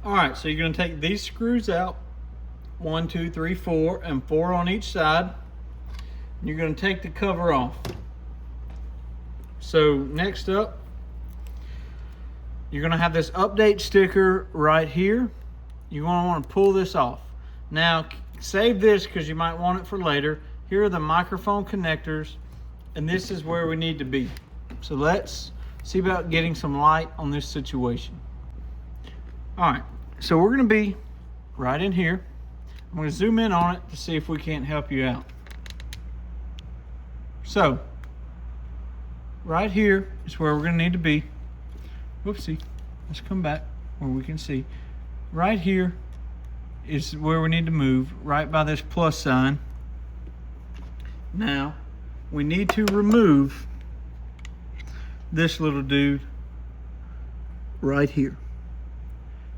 All right, so you're gonna take these screws out, 1, 2, 3, 4, and 4 on each side. You're gonna take the cover off. So next up, you're gonna have this update sticker right here. You're gonna wanna pull this off. Now, save this because you might want it for later. Here are the microphone connectors, and this is where we need to be. So let's see about getting some light on this situation. All right, so we're gonna be right in here. I'm gonna zoom in on it to see if we can't help you out. So, right here is where we're gonna need to be. Whoopsie, let's come back where we can see. Right here is where we need to move, right by this plus sign. Now, we need to remove this little dude right here.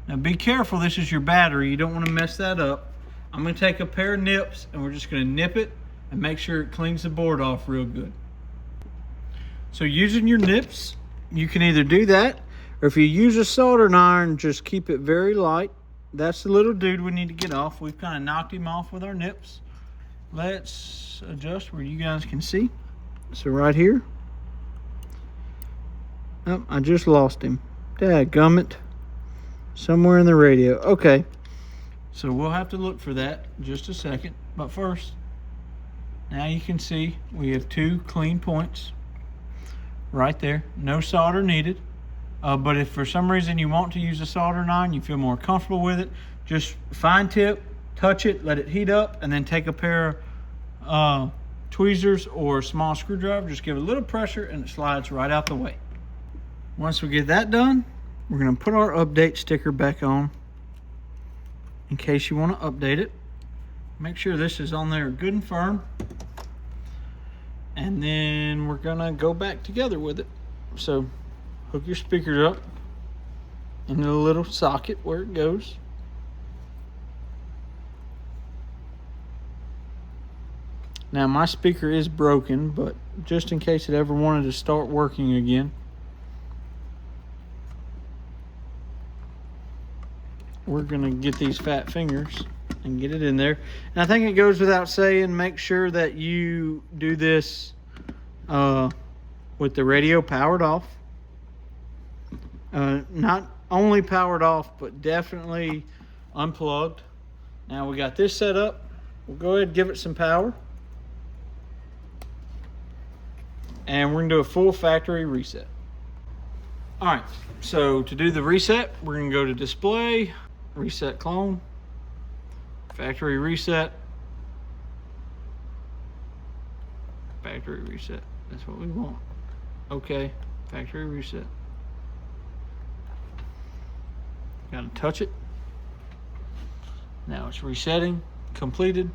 Now be careful, this is your battery. You don't want to mess that up. I'm going to take a pair of nips and we're just going to nip it and make sure it cleans the board off real good. So using your nips, you can either do that, or if you use a soldering iron, just keep it very light. That's the little dude we need to get off. We've kind of knocked him off with our nips. Let's adjust where you guys can see. So right here. Oh, I just lost him. Dadgummit. Somewhere in the radio. Okay. So we'll have to look for that in just a second. But first, now you can see we have 2 clean points right there. No solder needed. But if for some reason you want to use a soldering iron, you feel more comfortable with it, just fine tip, touch it, let it heat up, and then take a pair of tweezers or a small screwdriver, just give it a little pressure and it slides right out the way. Once we get that done, we're gonna put our update sticker back on in case you wanna update it. Make sure this is on there good and firm. And then we're gonna go back together with it. So hook your speakers up in the little socket where it goes. Now my speaker is broken, but just in case it ever wanted to start working again, we're gonna get these fat fingers and get it in there. And I think it goes without saying, make sure that you do this with the radio powered off. Not only powered off, but definitely unplugged. Now we got this set up. We'll go ahead and give it some power. And we're gonna do a full factory reset. All right, so to do the reset, we're gonna go to display, reset clone, factory reset, factory reset. That's what we want. Okay, factory reset. Gotta touch it. Now it's resetting, completed.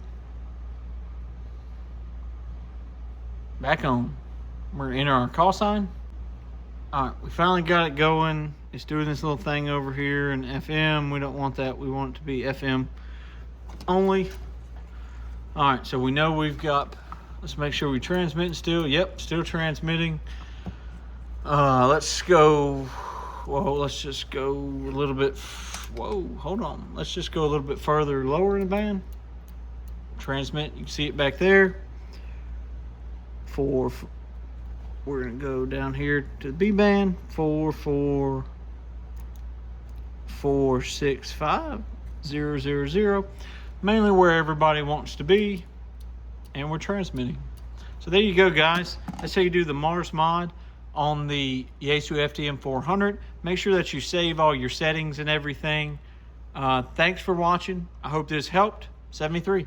Back on. We're gonna enter our call sign. All right, we finally got it going. It's doing this little thing over here in FM. We don't want that. We want it to be FM only. All right, so we know we've got, let's make sure we transmitting still. Yep, still transmitting. Let's go. Well, let's just go a little bit. Whoa, hold on. Let's just go a little bit further lower in the band. Transmit, you can see it back there. We're gonna go down here to the B band. 44465 mainly where everybody wants to be, and we're transmitting. So there you go, guys. That's how you do the Mars mod on the Yaesu FTM 400. Make sure that you save all your settings and everything. Thanks for watching. I hope this helped. 73.